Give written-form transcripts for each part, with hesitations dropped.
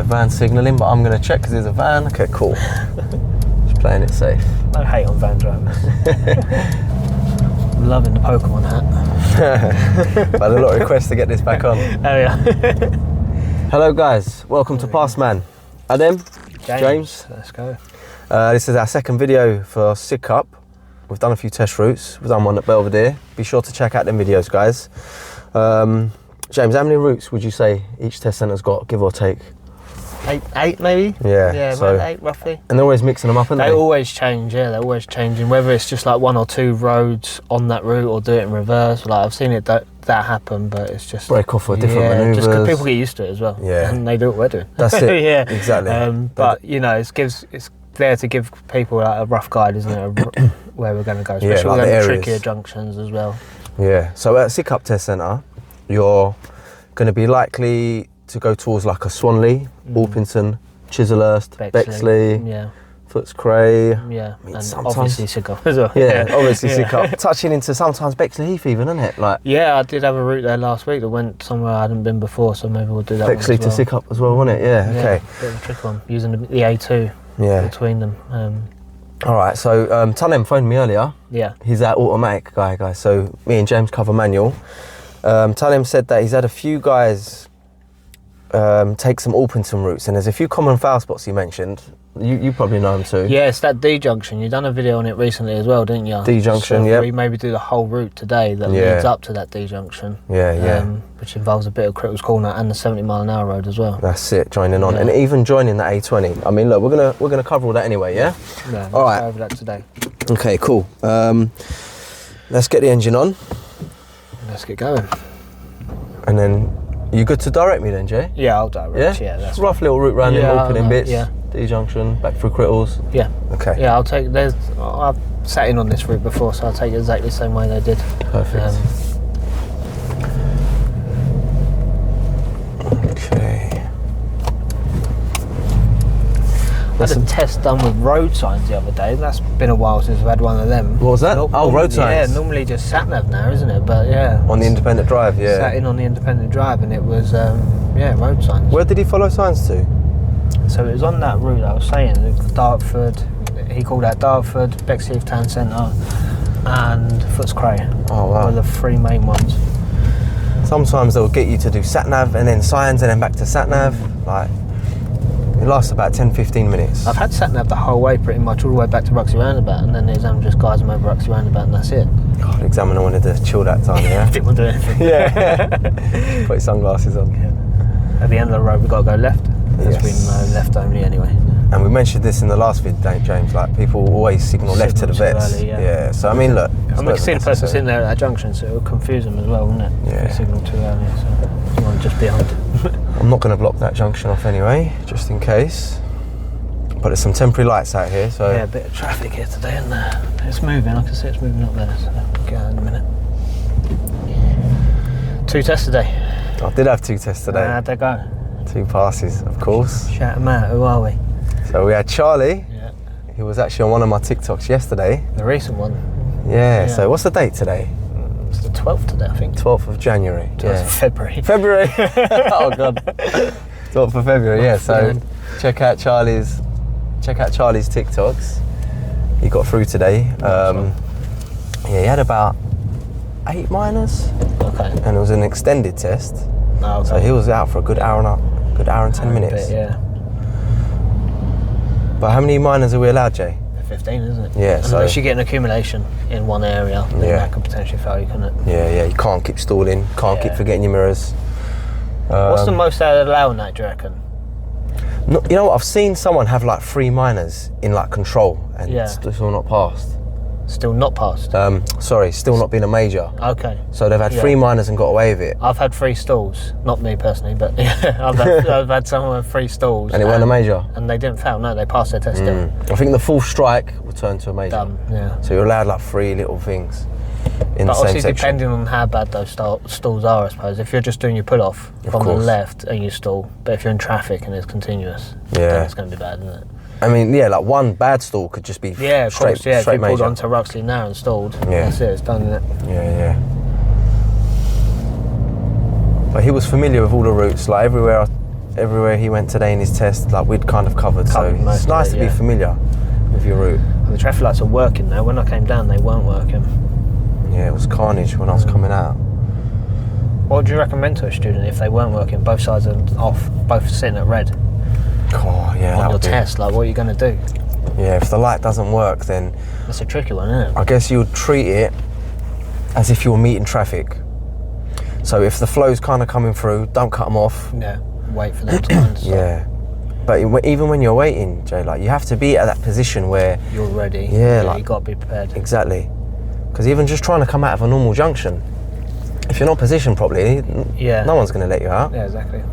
van signalling, but I'm going to check because there's a van. Okay, cool. Just playing it safe. No hate on van drivers. I'm loving the Pokemon hat. I've had a lot of requests to get this back on. Oh yeah. Hello guys, welcome to Passman. Adam, James. Let's go. This is our second video for Sidcup. We've done a few test routes. We've done one at Belvedere. Be sure to check out them videos, guys. James, how many routes would you say each test centre's got, give or take? Eight maybe? Yeah, so, around 8 roughly. And they're always mixing them up, aren't they? They always change, yeah, they're always changing. Whether it's just like 1 or 2 roads on that route or do it in reverse. Like I've seen it that happen, but it's just... break off with different manoeuvres. Just because people get used to it as well. Yeah. And they do what we're doing. That's it, yeah. exactly. But, you know, it's there to give people like a rough guide, isn't it, where we're going to go. Especially like with trickier junctions as well. Yeah, so at Sidcup Test Centre, you're going to be likely to go towards like a Swanley, Orpington, Chislehurst, Bexley, Footscray. Yeah, I mean, and sometimes, obviously Sidcup as well. Yeah, obviously Sidcup. Touching into sometimes Bexley Heath even, isn't it? Like, yeah, I did have a route there last week that went somewhere I hadn't been before, so maybe we'll do that Bexley one as to well. Sidcup as well, wasn't it? Yeah, okay. Bit of a trick one, using the A2 between them. All right, so Tanem phoned me earlier. Yeah. He's that automatic guy, guys. So me and James cover manual. Tanem said that he's had a few guys take some Orpington routes, and there's a few common foul spots he mentioned. You probably know them too. Yeah, it's that D Junction. You done a video on it recently as well, didn't you? D Junction, so yeah. We maybe do the whole route today that leads up to that D Junction. Yeah. Which involves a bit of Crittals Corner and the 70-mile-an-hour road as well. That's it, joining on, and even joining the A20. I mean, look, we're gonna cover all that anyway, yeah. Yeah. All right. Go over that today. Okay, cool. Let's get the engine on. Let's get going. And then, you good to direct me then, Jay? Yeah, I'll direct. Yeah, that's rough little route round the opening bits. Yeah. D Junction, back through Crittals. Yeah. Okay. Yeah, I've sat in on this route before, so I'll take it exactly the same way they did. Perfect. Okay. I had a test done with road signs the other day. That's been a while since I've had one of them. What was that? Road signs. Yeah, normally just sat nav now, isn't it? But yeah. On the independent drive, yeah. Sat in on the independent drive, and it was road signs. Where did he follow signs to? So it was on that route I was saying, Dartford. He called out Dartford, Bexley Town Centre, and Footscray. Oh wow. Were the 3 main ones. Sometimes they'll get you to do sat nav and then signs and then back to sat nav. Like, it lasts about 10-15 minutes. I've had sat nav the whole way, pretty much all the way back to Ruxley Roundabout, and then there's just guys over Ruxley Roundabout, and that's it. God, examiner wanted to chill that time, yeah. Didn't want to do anything. Yeah. Put your sunglasses on. Yeah. At the end of the road, we've got to go left. There's been left only anyway. And we mentioned this in the last video, James, like people always signal left to the vets. Early, yeah. So I mean, look. I can see the person sitting there at that junction, so it will confuse them as well, wouldn't it? Yeah. If you signal too early, so you want to just be on. I'm not going to block that junction off anyway, just in case. But there's some temporary lights out here, so... Yeah, a bit of traffic here today, isn't there? It's moving, I can see it's moving up there, so we'll get out in a minute. 2 tests today. I did have 2 tests today. How'd they go? 2 passes, of course. Shout them out, who are we? So we had Charlie. Yeah. He was actually on one of my TikToks yesterday. The recent one. Yeah, so what's the date today? It's the 12th today, I think. 12th of January. 12th of February. February! Oh God. 12th of February, yeah. So check out Charlie's TikToks. He got through today. Yeah, he had about 8 minors. Okay. And it was an extended test. Oh, okay. So he was out for a good hour and 10 minutes. Bit, yeah. But how many minors are we allowed, Jay? 15, isn't it? Yeah, so... Unless you get an accumulation in one area, then that could potentially fail you, couldn't it? Yeah, you can't keep stalling, can't keep forgetting your mirrors. What's the most they'd allow in that, do you reckon? No, you know what, I've seen someone have like 3 minors in like control and still not passed. Still not passed? Sorry, still not been a major. Okay. So they've had 3 minors and got away with it. I've had 3 stalls, not me personally, but I've had someone with 3 stalls. And it weren't a major? And they didn't fail, no, they passed their test still. I think the full strike will turn to a major. Done, yeah. So you're allowed like 3 little things in the same obviously section. Depending on how bad those stalls are, I suppose. If you're just doing your pull-off from the left and you stall, but if you're in traffic and it's continuous, then it's going to be bad, isn't it? I mean, yeah, like one bad stall could just be straight if you pulled major. onto Ruxley now and stalled, that's it, it's done, isn't it? Yeah. But he was familiar with all the routes, like everywhere everywhere he went today in his test, like we'd kind of covered. So it's nice to be familiar with your route. And the traffic lights are working now. When I came down, they weren't working. Yeah, it was carnage when I was coming out. What would you recommend to a student if they weren't working? Both sides are off, both sitting at red. Oh yeah. On your test, like what are you going to do? Yeah, if the light doesn't work, then that's a tricky one, isn't it? I guess you would treat it as if you were meeting traffic. So if the flow's kind of coming through, don't cut them off. Yeah, wait for them to kind of stop. Yeah, but even when you're waiting, Jay, like you have to be at that position where you're ready. Yeah, like you got to be prepared. Exactly, because even just trying to come out of a normal junction, if you're not positioned properly, no one's going to let you out. Yeah, exactly.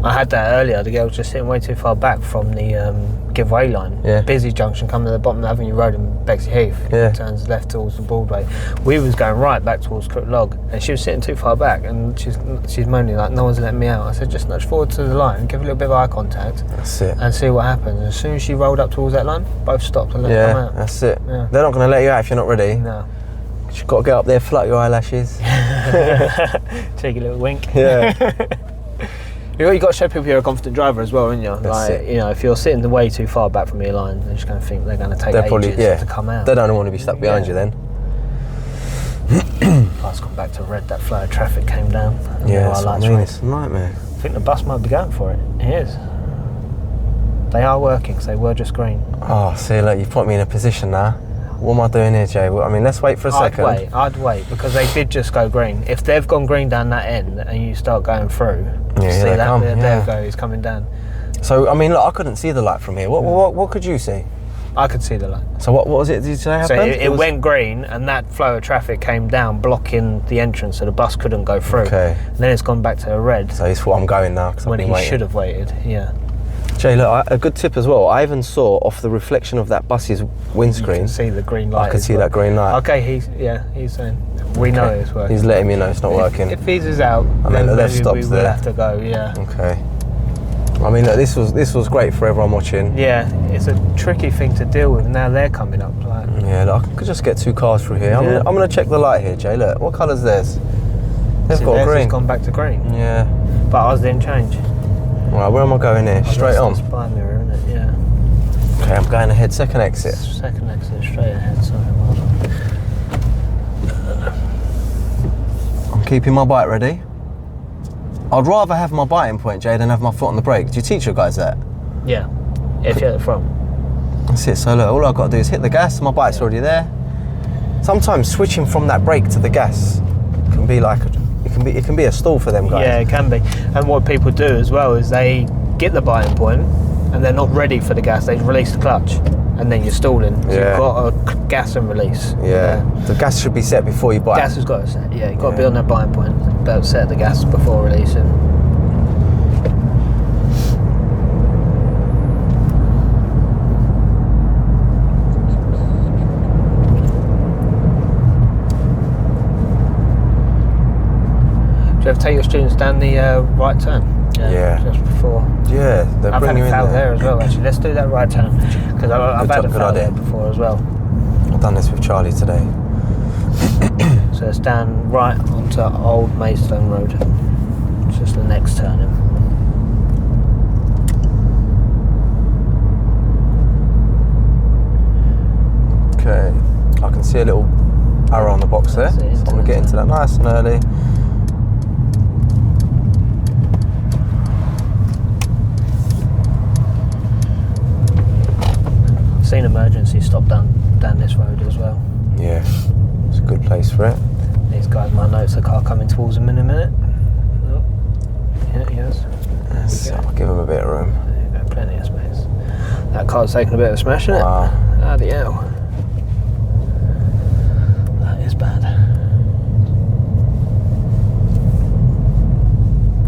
I had that earlier. The girl was just sitting way too far back from the giveaway line. Yeah. Busy junction, coming to the bottom of Avenue Road in Bexley Heath. Yeah. Turns left towards the Broadway. We was going right back towards Crook Log, and she was sitting too far back, and she's moaning like, no one's letting me out. I said, just nudge forward to the line, give a little bit of eye contact. That's it. And see what happens. As soon as she rolled up towards that line, both stopped and let her come out. That's it. Yeah. They're not going to let you out if you're not ready. No. You've got to get up there, flutter your eyelashes. Take a little wink. Yeah. You've got to show people you're a confident driver as well, haven't you? That's it. You know, if you're sitting way too far back from your line, they're just going to think they're going to take ages to come out. They don't want to be stuck behind you then. Bus gone back to red, that flow of traffic came down. Yeah, that's what I mean, it's a nightmare. I think the bus might be going for it. It is. They are working, because they were just green. Oh, see, look, you've put me in a position now. What am I doing here, Jay? I mean, let's wait for a second. I'd wait, because they did just go green. If they've gone green down that end and you start going through, there we go, he's coming down. So, I mean, look, I couldn't see the light from here. What could you see? I could see the light. So what was it, did you say happened? So it went green, and that flow of traffic came down, blocking the entrance, so the bus couldn't go through. Okay. And then it's gone back to a red. So he's thought, I'm going now, because I've been waiting. When he should have waited, yeah. Jay, look, a good tip as well. I even saw off the reflection of that bus's windscreen. You can see the green light. I could see that green light. Okay, he's saying, we know it's working. He's letting me know it's not working. If his is out, then the left stops we will have to go, yeah. Okay. I mean, look, this was great for everyone watching. Yeah, it's a tricky thing to deal with. Now they're coming up. Like. Yeah, look, I could just get two cars through here. I'm going to check the light here, Jay. Look, what colour's theirs? They've got green. It's gone back to green. Yeah. But ours didn't change. Right, where am I going here? Straight on? Spy mirror, isn't it? Yeah. Okay, I'm going ahead. Second exit. Second exit, straight ahead. Sorry, I'm keeping my bike ready. I'd rather have my biting point, Jay, than have my foot on the brake. Do you teach your guys that? Yeah. If you're at the front. That's it. So look, all I've got to do is hit the gas. My bike's already there. Sometimes switching from that brake to the gas can be like it can be a stall for them guys. Yeah, it can be. And what people do as well is they get the biting point and they're not ready for the gas. They release the clutch and then you're stalling. So you've got a gas and release. Yeah. The gas should be set before you bite. Gas has got to set. Yeah, you've got to be on that biting point. But set the gas before releasing. Do you ever take your students down the right turn? Yeah. Just before. Yeah, I've had a foul there as well, actually. Let's do that right turn. Because I've had a foul there before as well. I've done this with Charlie today. So it's down right onto Old Maidstone Road. It's just the next turning. Okay. I can see a little arrow on the box there. So I'm going to get into that nice and early. Seen emergency stop down this road as well. Yeah, it's a good place for it. These guys might notice a car coming towards them in a minute. Oh. Yeah, yes. Yes, I'll give them a bit of room. There you go, plenty of space. That car's taking a bit of a smash, isn't it? Wow. Bloody hell. That is bad.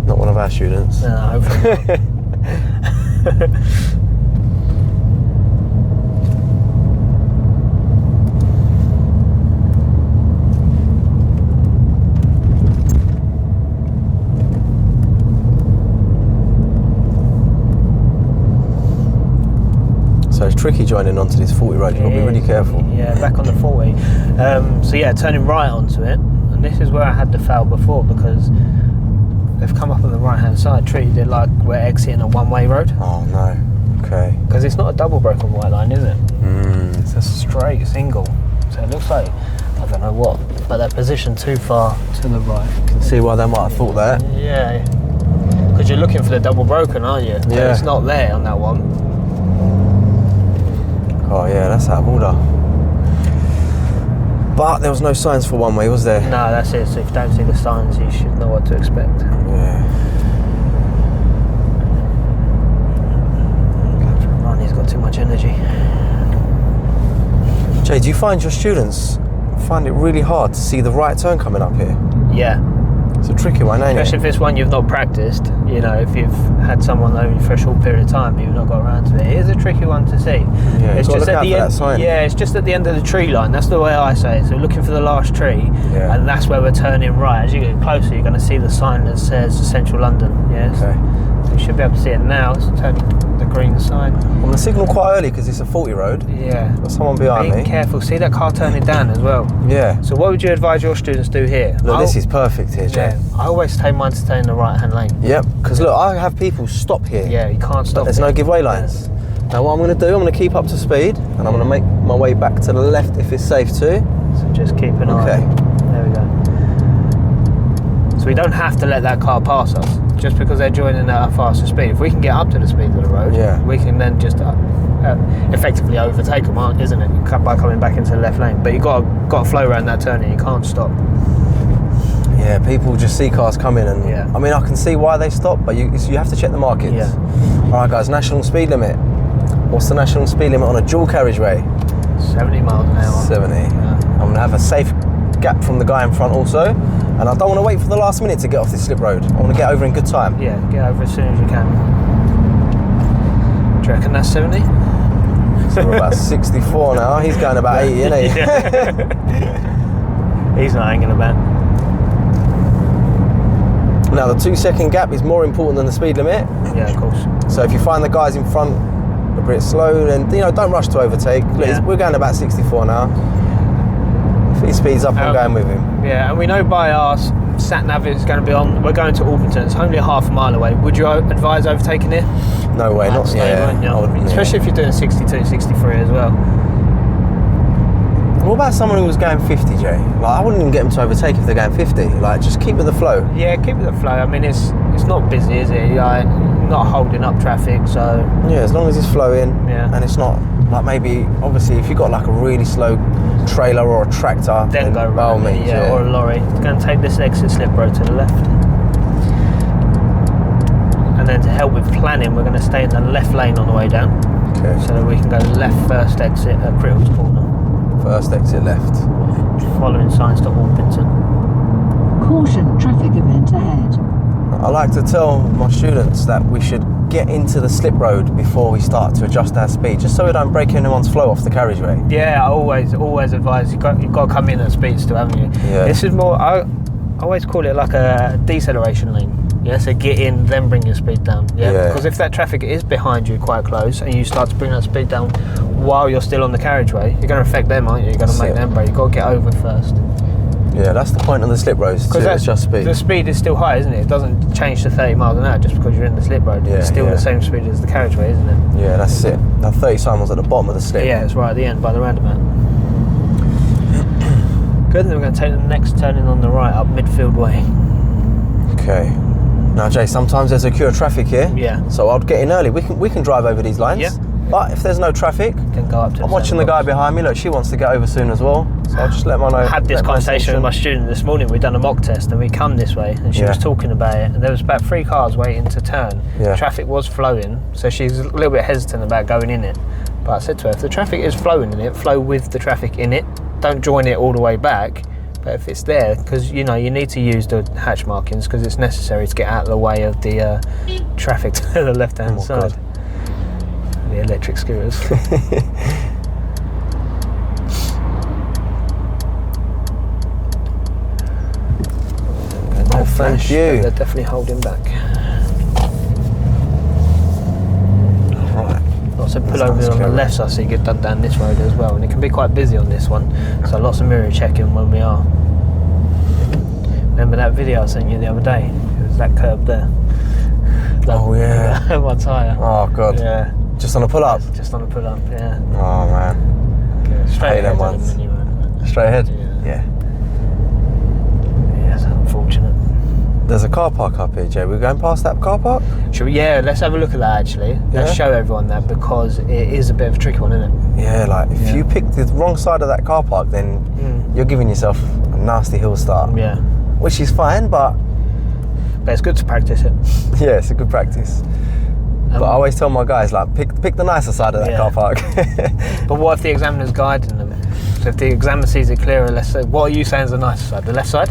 Not one of our students. No, hopefully not. So it's tricky joining onto this 40 road. You've got to be really careful. Yeah, back on the 40. So yeah, turning right onto it. And this is where I had the foul before, because they've come up on the right hand side, treated it like we're exiting a one-way road. Oh no. Okay. Because it's not a double broken white line, is it? Mm. It's a straight single. So it looks like, I don't know what, but they're positioned too far to the right. You can see why they might have thought that. Yeah. Because you're looking for the double broken, aren't you? But Yeah. it's not there on that one. Oh yeah, that's out of order. But there was no signs for one way, was there? No, that's it. So if you don't see the signs, you should know what to expect. Yeah. Going for a run, he's got too much energy. Jay, do you find your students find it really hard to see the right turn coming up here? Yeah. It's a tricky one, ain't Especially it? if it's one you've not practiced, you know, if you've had someone only for a short period of time, you've not got around to it. It is a tricky one to see. Yeah, It's you've got to just look at out the for end. that sign. Yeah, it's just at the end of the tree line. That's the way I say it. So we're looking for the last tree, Yeah. and that's where we're turning right. As you get closer, you're going to see the sign that says Central London. Yes. Okay. So you should be able to see it now. It's turning the green sign. I'm going to signal quite early because it's a 40 road. Yeah. Got someone behind Be me. careful. See that car turning down as well. Yeah. So what would you advise your students do here? Look, this is perfect here, Jay. Yeah. I always take mine to stay in the right-hand lane. Yep. Because look, I have people stop here. Yeah, you can't stop. There's no giveaway lines. Now what I'm going to do, I'm going to keep up to speed and I'm going to make my way back to the left if it's safe too. So just keep an eye. Okay. There we go. So we don't have to let that car pass us just because they're joining at a faster speed. If we can get up to the speed of the road, Yeah. we can then just effectively overtake them, isn't it? By coming back into the left lane. But you've got to flow around that turn and you can't stop. Yeah, people just see cars coming and Yeah. I mean I can see why they stop, but you have to check the markings. Yeah. Alright guys, national speed limit. What's the national speed limit on a dual carriageway? 70 miles an hour. 70. Yeah. I'm going to have a safe gap from the guy in front also, and I don't want to wait for the last minute to get off this slip road. I want to get over in good time. Yeah, get over as soon as you can. Do you reckon that's 70? So we're about 64 now. He's going about 80, isn't he? He's not hanging about. Now the 2-second gap is more important than the speed limit. Yeah, of course. So if you find the guys in front a bit slow, then don't rush to overtake. Look, Yeah. we're going about 64 now. If he speeds up, I'm going with him. Yeah, and we know by our sat nav it's going to be on. We're going to Orpington. It's only a half a mile away. Would you advise overtaking here? No way, not Stay, wouldn't you? I would- Especially if you're doing 62, 63 as well. What about someone who was going 50, Jay? Like, I wouldn't even get them to overtake if they're going 50. Like, just keep with the flow. Yeah, keep the flow. I mean, it's not busy, is it? Like, not holding up traffic, so Yeah, as long as it's flowing, Yeah. and it's not like maybe obviously if you've got like a really slow trailer or a tractor, then go by all around it, means, yeah, or a lorry. It's going to take this exit slip road to the left. And then to help with planning, we're going to stay in the left lane on the way down, Okay. so that we can go left first exit at Crittles Corner. First exit left. Following signs to Orpington. Caution, traffic event ahead. I like to tell my students that we should get into the slip road before we start to adjust our speed, just so we don't break anyone's flow off the carriageway. Yeah, I always advise you've got to come in at speed still, haven't you? Yeah. This is more. I always call it like a deceleration lane. Yeah, so get in, then bring your speed down. Yeah, Yeah. because if that traffic is behind you quite close and you start to bring that speed down while you're still on the carriageway, you're going to affect them, aren't you? You're going to That's make it. them brake. You've got to get over first. Yeah, that's the point of the slip roads, to adjust speed. The speed is still high, isn't it? It doesn't change to 30 miles an hour just because you're in the slip road. Yeah, It's still yeah. the same speed as the carriageway, isn't it? Yeah, that's it. That 30 sign was at the bottom of the slip. Yeah, it's right at the end by the roundabout. Good, then we're going to take the next turning on the right up Midfield Way. Okay. Now, Jay, sometimes there's a queue of traffic here. Yeah. So I'd get in early. We can drive over these lines. Yeah. But if there's no traffic, Can go up to I'm watching the guy behind me. Look, she wants to get over soon as well. So I'll just let my know. I had this conversation with my student this morning. We'd done a mock test and we come this way and she Yeah. was talking about it, and there was about 3 cars waiting to turn. Yeah. Traffic was flowing, so she's a little bit hesitant about going in it. But I said to her, if the traffic is flowing in it, flow with the traffic in it. Don't join it all the way back. But if it's there, because you need to use the hatch markings because it's necessary to get out of the way of the traffic to the left-hand Oh, side. God. The electric scooters. Oh, thank you. They're definitely holding back. Right. Lots of That's pullovers nice, on the clever. left side, so you get done down this road as well, and it can be quite busy on this one, so lots of mirror checking when we are. Remember that video I sent you the other day? It was There's that curb there. Oh yeah. One tyre. Oh god. Yeah. Just on a pull up. Just on a pull up. Yeah. Oh man. Okay. Straight Hate them ahead of ones. the minivan. Straight ahead. Yeah. Yeah. Yeah, it's unfortunate. There's a car park up here, Jay. We're going past that car park? Should we, yeah, let's have a look at that actually. Let's Yeah. show everyone that because it is a bit of a tricky one, isn't it? Yeah, like if Yeah. you pick the wrong side of that car park, then you're giving yourself a nasty hill start. Yeah. Which is fine, but But it's good to practice it. yeah, it's a good practice. But I always tell my guys, like, pick the nicer side of that Yeah. car park. But what if the examiner's guiding them? So if the examiner sees it clearer, let's say, what are you saying is the nicer side? The left side?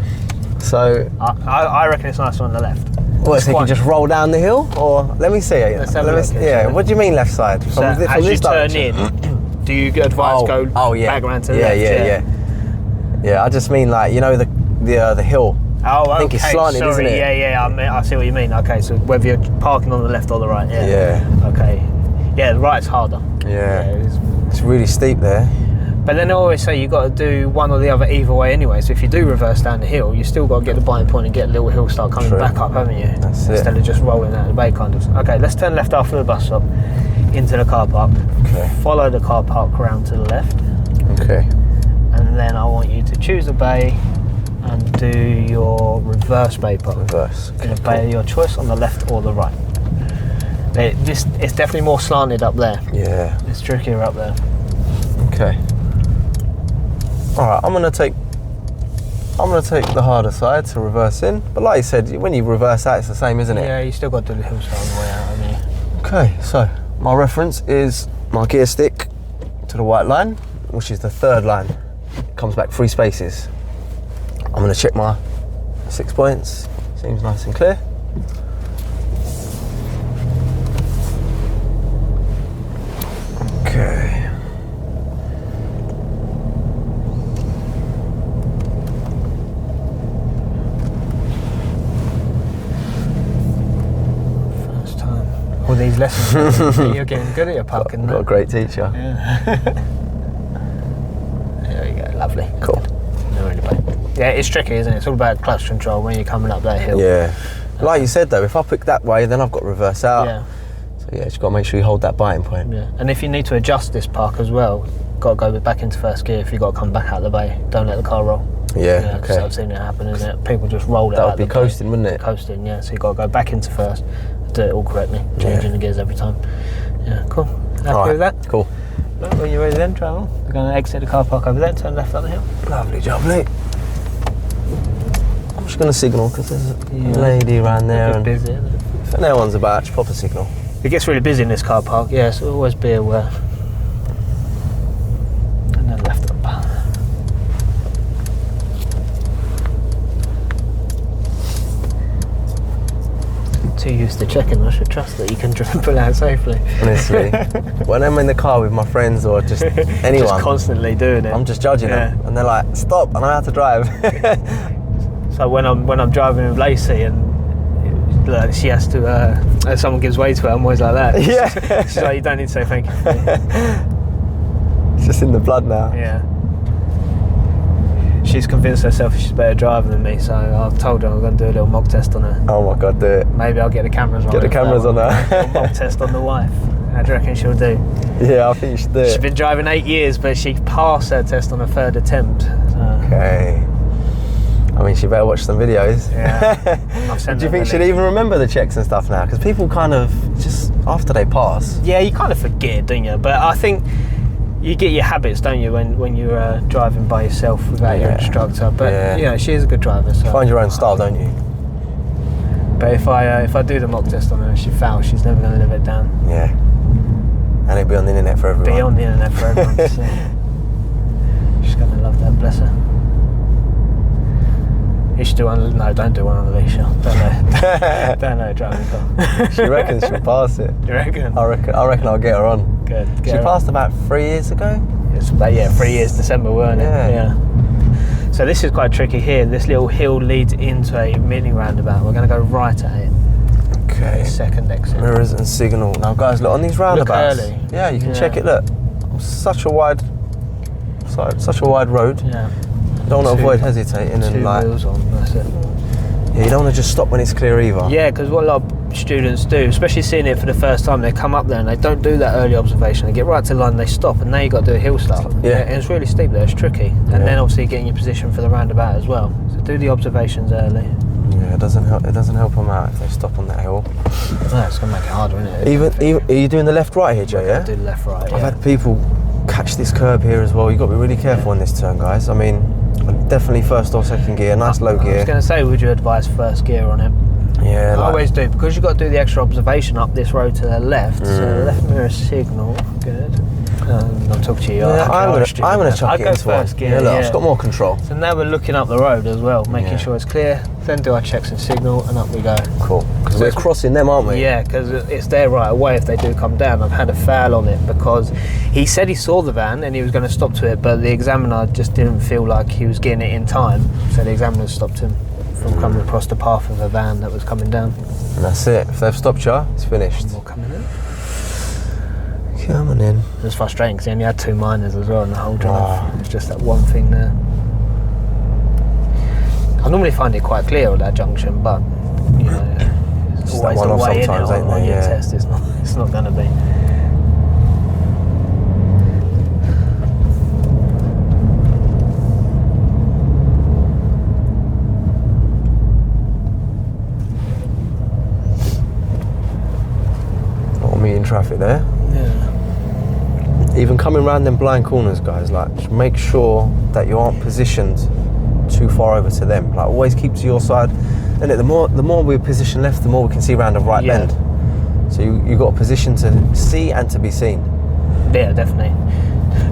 So, I reckon it's nicer on the left. what, so you can quite- just roll down the hill? Or, let me see it. Let's have a Let me look, see- yeah, actually. what do you mean left side? So as you turn in, do you advise go back around to the left? Yeah, I just mean like, you know, the hill. Oh, okay. I think it's slanted, Sorry. isn't it? I see what you mean. Okay, so whether you're parking on the left or the right. Yeah. Yeah. Okay. Yeah, the right's harder. Yeah. it's- It's really steep there. But then I always say you've got to do one or the other either way anyway. So if you do reverse down the hill, you still got to get the biting point and get a little hill start coming True. back up, haven't you? That's it. Instead of just rolling out of the bay, kind of. Okay, let's turn left after the bus stop into the car park. Okay. Follow the car park round to the left, Okay. and then I want you to choose a bay and do your reverse bay park. Reverse. In a bay of your choice on the left or the right. It's definitely more slanted up there. Yeah. It's trickier up there. Okay. All right, I'm gonna take the harder side to reverse in. But like you said, when you reverse out, it's the same, isn't it? Yeah, you still got to do the hill start on the way out, haven't you? Okay, so my reference is my gear stick to the white line, which is the third line. It comes back 3 spaces. I'm gonna check my 6 points. Seems nice and clear. Okay. First time. All these lessons. You're getting good at your parking I've now. got a great teacher. Yeah. There we go, lovely. Cool. No, really bad. Yeah, it's tricky, isn't it? It's all about clutch control when you're coming up that hill. Yeah. Like you said though, if I pick that way, then I've got to reverse out. Yeah. So yeah, just got to make sure you hold that biting point. Yeah. And if you need to adjust this park as well, got to go back into first gear if you've got to come back out of the bay. Don't let the car roll. Yeah, 'cause okay. I've seen it happen, isn't it? People just roll it That out would of be the bay. coasting, wouldn't it? Coasting, yeah. So you've got to go back into first, do it all correctly, changing the gears every time. Yeah, cool. Happy All right, with that? Cool. Well, when you're ready then, travel. We're going to exit the car park over there, turn left up the hill. Lovely job, mate. I'm just going to signal because there's a Yeah. lady around there. It's And busy, isn't it? if no one's about, just pop a signal. It gets really busy in this car park, yeah, so always be aware. And then left up. Too used to checking, I should trust that you can pull out safely. Honestly, when I'm in the car with my friends or just anyone, Just constantly doing it. I'm just judging them, and they're like, "Stop! I know how to drive." So when I'm driving with Lacey and like, she has to, someone gives way to her, I'm always like that. Yeah. She's like, you don't need to say thank you. It's just in the blood now. Yeah. She's convinced herself she's a better driver than me, so I've told her I'm going to do a little mock test on her. Oh my god, do it. Maybe I'll get the cameras on. Get the cameras on her. A mock test on the wife. How do you reckon she'll do? Yeah, I think you should do She's it. been driving 8 years, but she passed her test on her 3rd attempt. So. Okay. I mean, she better watch some videos. Yeah. I've sent Do you her think the she'd link. even remember the checks and stuff now? Because people kind of just after they pass. Yeah, you kind of forget, don't you? But I think you get your habits, don't you, when you're driving by yourself without your Yeah. instructor. But Yeah. you know, she is a good driver. So. Find your own style, don't you? But if I do the mock test on her and she fails, she's never going to live it down. Yeah. And it'll be on the internet for everyone. Be on the internet for everyone to see. She's going to love that, bless her. You should do one. No, don't do one on the leash. Don't know driving car. She reckons she'll pass it. You reckon? I reckon I'll get her on. Good. She passed about 3 years ago. It's about 3 years December, weren't it? Yeah. So this is quite tricky here. This little hill leads into a mini roundabout. We're going to go right at it. Okay. Second exit. Mirrors and signal. Now, guys, look on these roundabouts. early. Yeah, you can Yeah. check it. Look, such a wide road. Yeah. Don't want to Two- avoid hesitating and Two like. wheels on. That's it. Yeah, you don't want to just stop when it's clear either. Yeah, because what a lot of students do, especially seeing it for the first time, they come up there and they don't do that early observation. They get right to the line, they stop, and now you've got to do a hill start. Yeah. And it's really steep there, it's tricky. And then obviously getting your position for the roundabout as well. So do the observations early. Yeah, it doesn't help them out if they stop on that hill. No, it's going to make it harder, isn't it? Even are you doing the left right here, Joe? Yeah. Do the left right. I've had people catch this curb here as well. You've got to be really careful on this turn, guys. I mean, definitely first or second gear, nice low gear. I was going to say, would you advise first gear on it? Yeah, I always do, because you've got to do the extra observation up this road to the left. So left mirror signal, good. I'm talking to you. Yeah, I'm going to chuck it into first gear. Yeah, look, it's got more control. So now we're looking up the road as well, making sure it's clear. Then do our checks and signal, and up we go. Cool. Because we're crossing them, aren't we? Yeah, because it's there right away if they do come down. I've had a foul on it because he said he saw the van and he was going to stop to it, but the examiner just didn't feel like he was getting it in time. So the examiner stopped him from coming across the path of a van that was coming down. And that's it. If they've stopped you, it's finished. More coming in. Coming in. It was frustrating because he only had 2 minors as well in the whole drive. It's just that one thing there. I normally find it quite clear on that junction, but you know, it's always the way in it on your test. It's not going to be. Not meeting traffic there. Even coming round them blind corners, guys, like, just make sure that you aren't positioned too far over to them. Like, always keep to your side. And the more we position left, the more we can see round a right bend. So you got a position to see and to be seen. Yeah, definitely.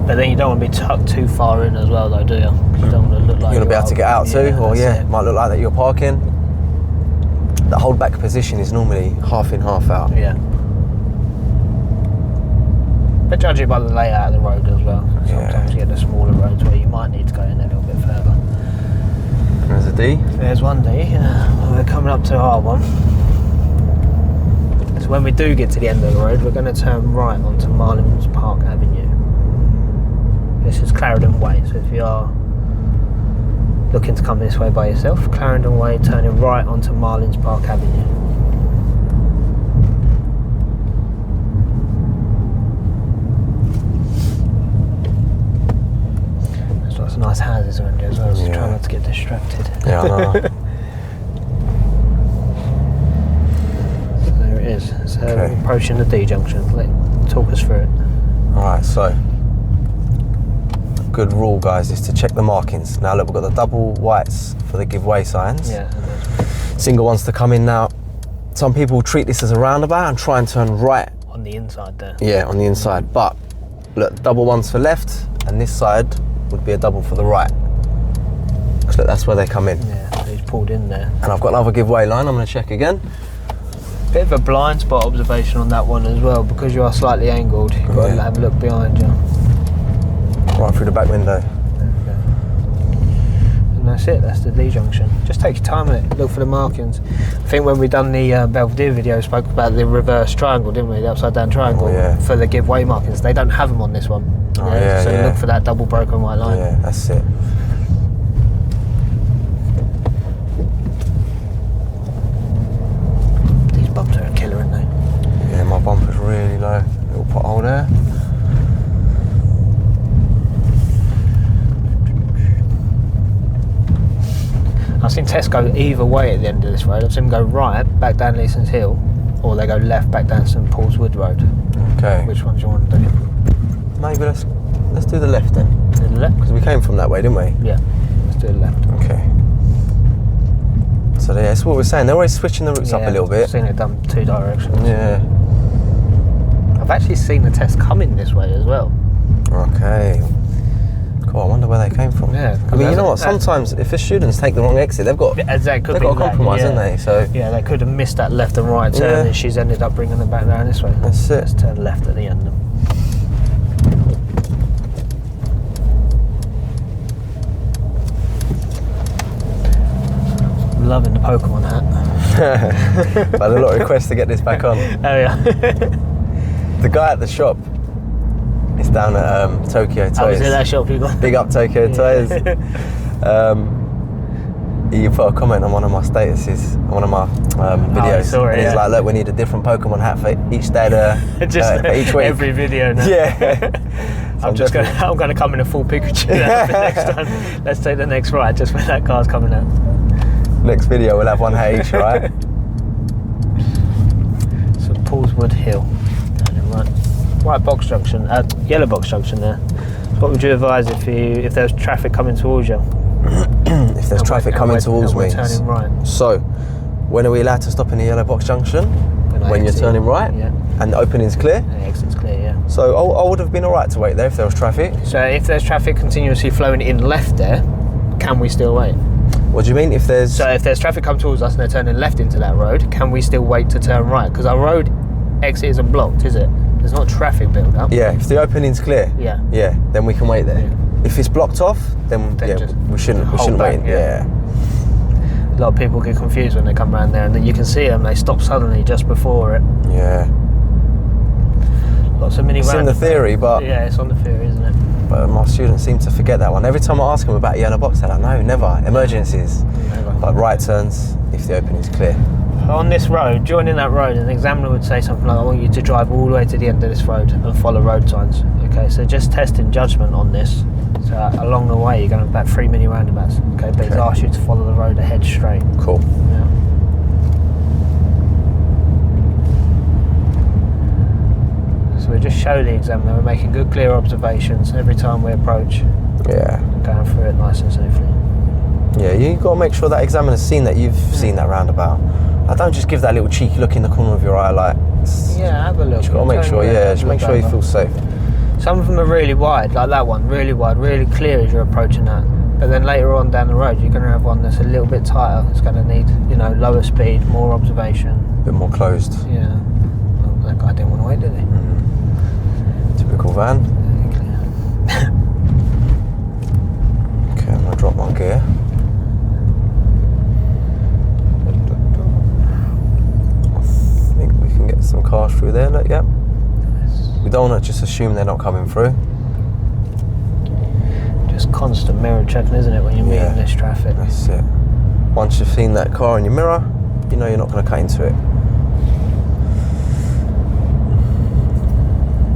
But then you don't want to be tucked too far in as well, though, do you? 'Cause you don't want to look like you want to be able to get out too, or it might look like that you're parking. The hold back position is normally half in, half out. Yeah. But judge it by the layout of the road as well. Sometimes you get the smaller roads where you might need to go in a little bit further. There's a D. There's one D. We're coming up to R1. So when we do get to the end of the road, we're going to turn right onto Marlins Park Avenue. This is Clarendon Way, so if you are looking to come this way by yourself, Clarendon Way, turning right onto Marlins Park Avenue. Nice houses around here as well, so try not to get distracted. Yeah, I know. So there it is. So we're approaching the D junction. Talk us through it. Alright, so good rule, guys, is to check the markings. Now look, we've got the double whites for the give way signs. Yeah. Single ones to come in now. Some people treat this as a roundabout and try and turn right. On the inside there. Yeah, on the inside. But look, double ones for left, and this side would be a double for the right. Because look, that's where they come in. Yeah, so he's pulled in there. And I've got another giveaway line, I'm going to check again. Bit of a blind spot observation on that one as well, because you are slightly angled. You've got to have a look behind you. Right through the back window. There we go. And that's it, that's the D junction. Just take your time with it, look for the markings. I think when we done the Belvedere video, we spoke about the reverse triangle, didn't we? The upside down triangle for the giveaway markings. They don't have them on this one. So look for that double broken white line. Yeah, that's it. These bumps are a killer, aren't they? Yeah, my bumper's really low. Little pothole there. I've seen tests go either way at the end of this road. I've seen them go right, back down Leeson's Hill, or they go left, back down St Paul's Wood Road. Okay. Which one do you want to do? Maybe let's do the left then. Do the left? Because we came from that way, didn't we? Yeah, let's do the left. Okay. So that's what we're saying. They're always switching the routes up a little bit. I've seen it done 2 directions. Yeah. I've actually seen the test coming this way as well. Okay. Cool. I wonder where they came from. Yeah. I mean, you know what? Sometimes if the students take the wrong exit, they've got a compromise, haven't they? So yeah, they could have missed that left and right turn, and she's ended up bringing them back down this way. That's it. Let's turn left at the end. Loving the Pokemon hat. I've had a lot of requests to get this back on. Oh yeah. The guy at the shop is down at Tokyo Toys. I was in that shop you got. Big up Tokyo Toys. You put a comment on one of my statuses, one of my videos. I saw it, and he's yeah. like, look, we need a different Pokemon hat for each day Just for each week. every video now. Yeah. So I'm going to come in a full Pikachu next time. Let's take the next ride just when that car's coming out. Next video, we'll have one hat each, right? So Paulswood Hill. Right box junction, yellow box junction there. So what would you advise if there was traffic coming towards you? If there's traffic coming towards me. Turning right. So, when are we allowed to stop in the yellow box junction? When you're turning right, yeah. And the opening's clear. And the exit's clear, yeah. So I would have been alright to wait there if there was traffic. So if there's traffic continuously flowing in left there, can we still wait? What do you mean? If there's traffic come towards us and they're turning left into that road, can we still wait to turn right? Because our road exit isn't blocked, is it? There's not traffic build up. Yeah, if the opening's clear. Yeah. Yeah, then we can wait there. Yeah. If it's blocked off, then yeah, just we shouldn't back, wait. yeah. A lot of people get confused when they come around there, and then you can see them. They stop suddenly just before it. Yeah. Lots of mini. It's in the theory, but yeah, it's on the theory, isn't it? But my students seem to forget that one. Every time I ask them about yellow box, they're like, no, never. Emergencies. Never. Like right turns if the opening's clear. On this road, joining that road, an examiner would say something like, I want you to drive all the way to the end of this road and follow road signs. Okay, so just testing judgment on this. So along the way, you're going about 3 mini roundabouts. Okay, but it's asked you to follow the road ahead straight. Cool. Yeah. So we just show the examiner we're making good, clear observations every time we approach. Yeah. Going through it nice and safely. Yeah, you got to make sure that examiner's seen that you've seen that roundabout. I don't just give that little cheeky look in the corner of your eye like. Yeah, have a look. Just got to make sure. Yeah, just make sure you feel safe. Some of them are really wide, like that one, really wide, really clear as you're approaching that. But then later on down the road, you're going to have one that's a little bit tighter. It's going to need, lower speed, more observation. A bit more closed. Yeah. Well, that guy didn't want to wait, did he? Typical van. Okay, I'm going to drop my gear. I think we can get some cars through there. Look, yep. We don't want to just assume they're not coming through. Just constant mirror checking, isn't it, when you're meeting this traffic? That's it. Once you've seen that car in your mirror, you know you're not going to cut into it.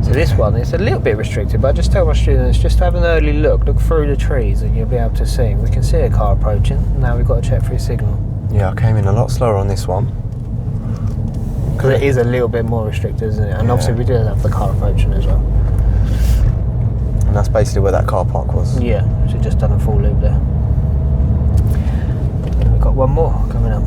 So this one, it's a little bit restricted, but I just tell my students just to have an early look through the trees and you'll be able to see. We can see a car approaching, now we've got to check for his signal. Yeah, I came in a lot slower on this one. Because it is a little bit more restricted, isn't it? And obviously we do have the car approaching as well. And that's basically where that car park was. Yeah, so just done a full loop there. We've got one more coming up.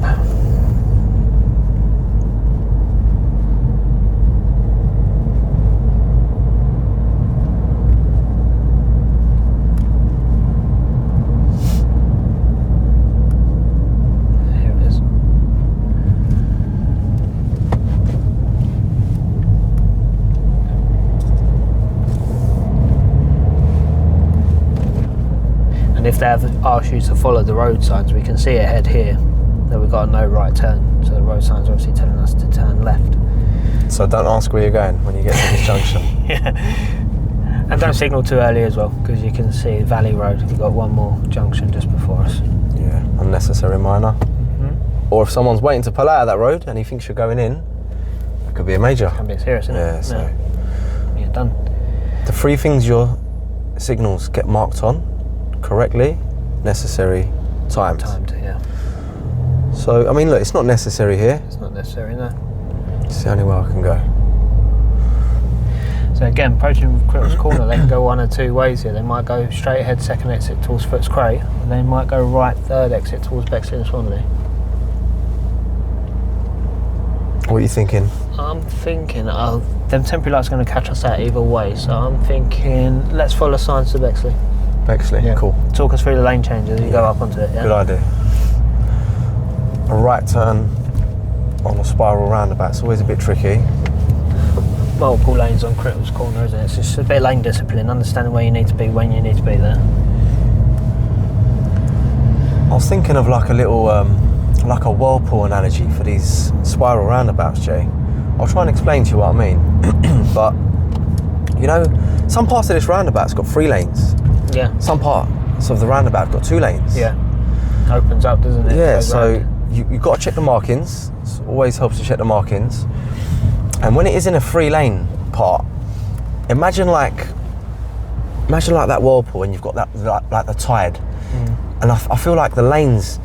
And if they have asked you to follow the road signs, we can see ahead here that we've got a no right turn. So the road signs are obviously telling us to turn left. So don't ask where you're going when you get to this junction. Yeah. And don't signal too early as well, because you can see Valley Road. We've got one more junction just before us. Yeah, unnecessary minor. Mm-hmm. Or if someone's waiting to pull out of that road and he thinks you're going in, that could be a major. Can be serious, isn't it? Yeah, so. Yeah, done. The three things your signals get marked on correctly, necessary, timed. Timed, yeah. So, I mean, look, it's not necessary here. It's not necessary, no. It's the only way I can go. So again, approaching Crittles Corner, they can go one or two ways here. They might go straight ahead, second exit towards Footscray, and they might go right, third exit towards Bexley and Swanley. What are you thinking? I'm thinking, them temporary lights are going to catch us out either way, so I'm thinking, let's follow signs to Bexley. Bexley, Yeah. cool. Talk us through the lane changes as you go up onto it, yeah? Good idea. A right turn on a spiral roundabout's always a bit tricky. Multiple lanes on Crittles Corner, isn't it? It's just a bit of lane discipline, understanding where you need to be, when you need to be there. I was thinking of like a little, like a whirlpool analogy for these spiral roundabouts, Jay. I'll try and explain to you what I mean. But, you know, some parts of this roundabout's got 3 lanes. Yeah. Some parts of the roundabout have got 2 lanes. Yeah. Opens up, doesn't it? Yeah, Goes so round. you've got to check the markings. It always helps to check the markings. And when it is in a 3-lane part, imagine like that whirlpool and you've got that like the tide. And I feel like the lanes,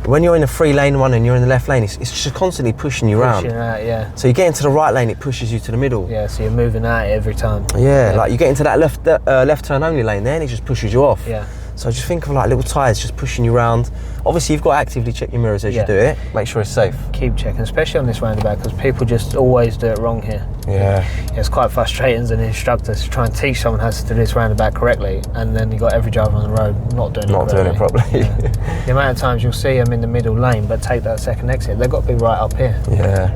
when you're in a 3-lane one and you're in the left lane, it's just constantly pushing you around. Out, yeah. So you get into the right lane, it pushes you to the middle. Yeah, so you're moving out every time. Yeah, like you get into that left turn only lane there and it just pushes you off. Yeah. So just think of like little tyres just pushing you around. Obviously you've got to actively check your mirrors as you do it. Make sure it's safe. Keep checking, especially on this roundabout, because people just always do it wrong here. Yeah. It's quite frustrating as an instructor to try and teach someone how to do this roundabout correctly, and then you've got every driver on the road not doing it properly. Yeah. The amount of times you'll see them in the middle lane but take that second exit, they've got to be right up here. Yeah.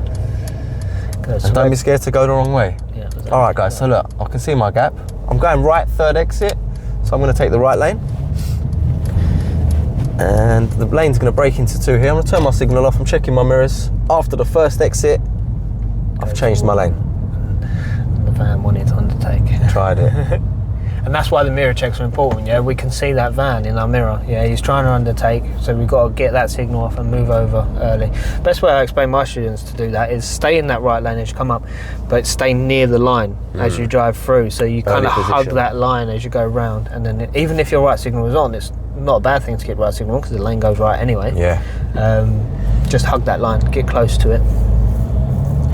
And don't be scared to go the wrong way. Yeah, exactly. All right guys, so look, I can see my gap. I'm going right, third exit, so I'm going to take the right lane. And the lane's going to break into 2 here. I'm going to turn my signal off. I'm checking my mirrors. After the first exit, I've changed my lane. The van wanted to undertake. Tried it. And that's why the mirror checks are important, yeah? We can see that van in our mirror. Yeah, he's trying to undertake, so we've got to get that signal off and move over early. Best way I explain my students to do that is stay in that right lane as you come up, but stay near the line as you drive through, so you kind of hug that line as you go round, and then even if your right signal is on, it's not a bad thing to keep right signal on because the lane goes right anyway. Yeah. Just hug that line, get close to it.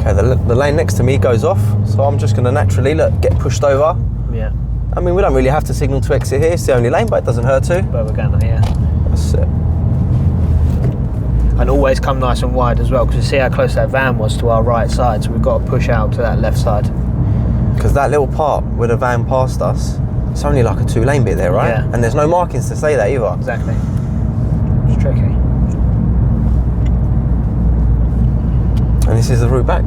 Okay, the lane next to me goes off, so I'm just going to naturally get pushed over. Yeah. I mean, we don't really have to signal to exit here. It's the only lane, but it doesn't hurt to. But we're going here. That's it. And always come nice and wide as well, because you see how close that van was to our right side, so we've got to push out to that left side. Because that little part where the van passed us, it's only like a 2-lane bit there, right? Yeah. And there's no markings to say that either. Exactly. It's tricky. And this is the route back.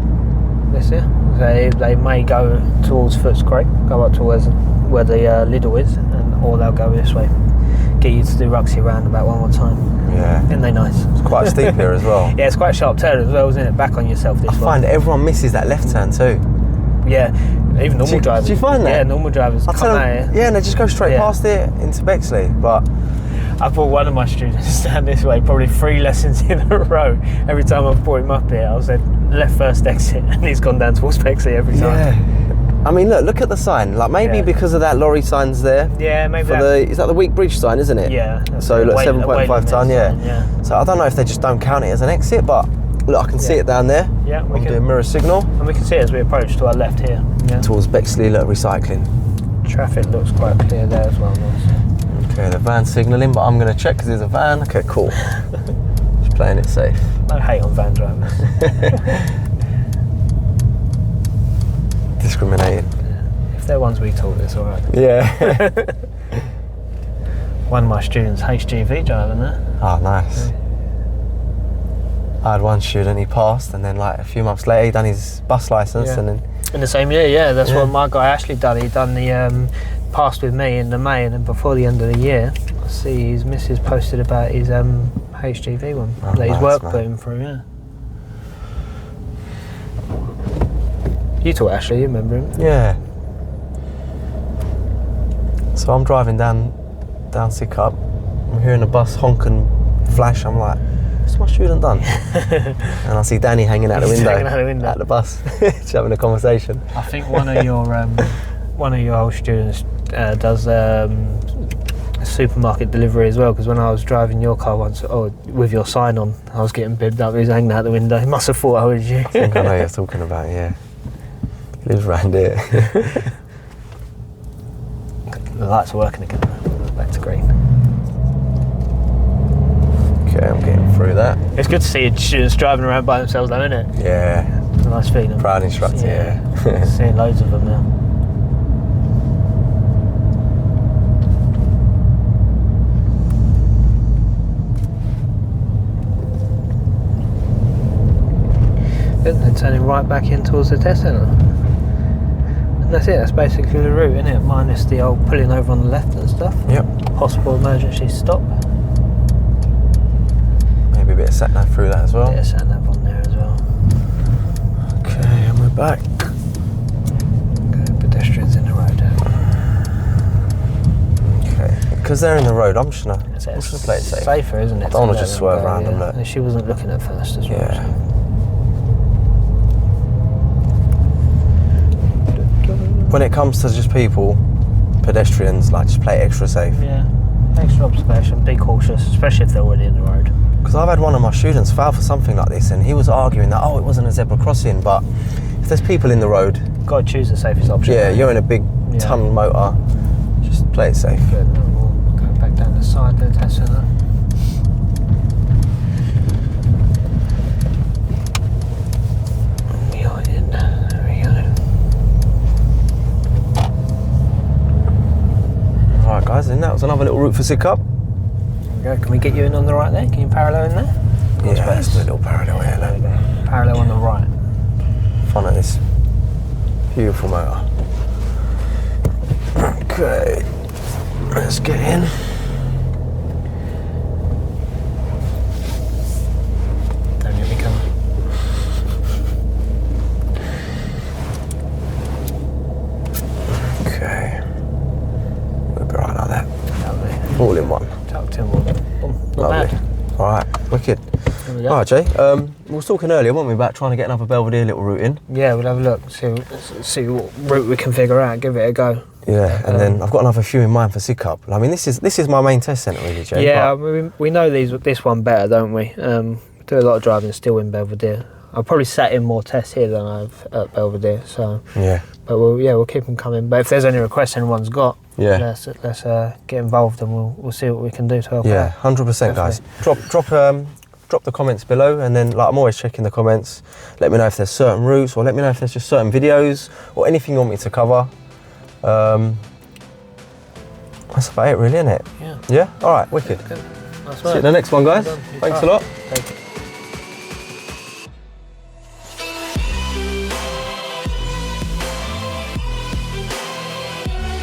This here. They may go towards Footscray, go up towards where the Lidl is, or they'll go this way. Get you to do Ruxy roundabout one more time. Yeah. Isn't they nice? It's quite steep here as well. Yeah, it's quite a sharp turn as well, isn't it? Back on yourself this I find everyone misses that left turn too. Yeah, even normal drivers. Do you find that? Yeah, normal drivers come out here. Yeah, and they just go straight past it into Bexley. But I brought one of my students down this way, probably 3 lessons in a row. Every time I've brought him up here, I said left first exit, and he's gone down towards Bexley every time. Yeah. I mean, look at the sign. Like maybe because of that lorry signs there. Yeah, maybe. Is that the Week Bridge sign, isn't it? Yeah. So look, 7.5 ton. Yeah. So I don't know if they just don't count it as an exit, but look, I can see it down there. Yeah, we I'm can doing mirror signal. And we can see it as we approach to our left here. Yeah. Towards Bexley, look, recycling. Traffic looks quite clear there as well. Nice. Okay, the van's signalling, but I'm going to check because there's a van. Okay, cool. Just playing it safe. No hate on van drivers. Discriminating. Yeah. If they're ones we taught, it's all right. Yeah. One of my students, HGV driving there. Oh, nice. Yeah. I had one student, he passed, and then like a few months later he done his bus licence, and then in the same year, yeah, that's what my guy Ashley done. He done the passed with me in the May, and then before the end of the year, I see his missus posted about his HGV one that his work put him through. Yeah. You taught Ashley, you remember him? Yeah. So I'm driving down Sidcup. I'm hearing a bus honk and flash. I'm like, what's my student done? And I see Danny hanging out the window at the bus, just having a conversation. I think one of your old students does a supermarket delivery as well, because when I was driving your car once, with your sign on, I was getting bibbed up. He was hanging out the window. He must have thought I was you. I think I know you're talking about, yeah. He lives round here. The lights are working again. Back to green. Okay, I'm getting through that. It's good to see students driving around by themselves though, isn't it? Yeah. It's a nice feeling. Proud instructor, yeah. Seeing loads of them now. Good, and then turning right back in towards the test centre. And that's it, that's basically the route, isn't it? Minus the old pulling over on the left and stuff. Yep. Possible emergency stop. Maybe a bit of sat-nav through that as well. A bit of sat-nav on there as well. Okay, and we're back. Okay, pedestrians in the road. Okay, because they're in the road, I'm just gonna So it's play it safe. safer, isn't it? I don't want let to just them swerve go, around them. Look. And she wasn't looking at first as well. Yeah. So. When it comes to just people, pedestrians, like just play it extra safe. Yeah. Extra observation, be cautious, especially if they're already in the road. Because I've had one of my students fail for something like this, and he was arguing that it wasn't a zebra crossing, but if there's people in the road, Got to choose the safest option. yeah, right? you're in a big ton motor, just play it safe. Good. And we'll go back down the side there, test center. We are in. There we go. Alright guys, and that was another little route for Sidcup. There we go. Can we get you in on the right there? Can you parallel in there? Yeah, let's do a little parallel here. There we Look. go. Parallel on the right. Fun of this beautiful motor. Okay, let's get in. Don't let me come. Okay, we'll be right like that. Lovely. All in one. Tucked in one. Boom. Not Lovely. bad. Alright, wicked. There we go. Alright Jay, we was talking earlier, weren't we, about trying to get another Belvedere little route in? Yeah, we'll have a look, see what route we can figure out, give it a go. Yeah, and then I've got another few in mind for Sidcup. I mean, this is my main test centre really, Jay. Yeah, but we know this one better, don't we? We do a lot of driving still in Belvedere. I've probably sat in more tests here than I've at Belvedere, so. yeah. But we'll keep them coming. But if there's any requests anyone's got, Yeah. let's get involved and we'll see what we can do to help Yeah, out. 100% guys. Drop the comments below, and then I'm always checking the comments. Let me know if there's certain routes, or let me know if there's just certain videos or anything you want me to cover. That's about it really, isn't it? Yeah. Yeah? Alright, wicked. Good. Nice See you in work. the next one guys. Well done. Thanks a lot. Take it.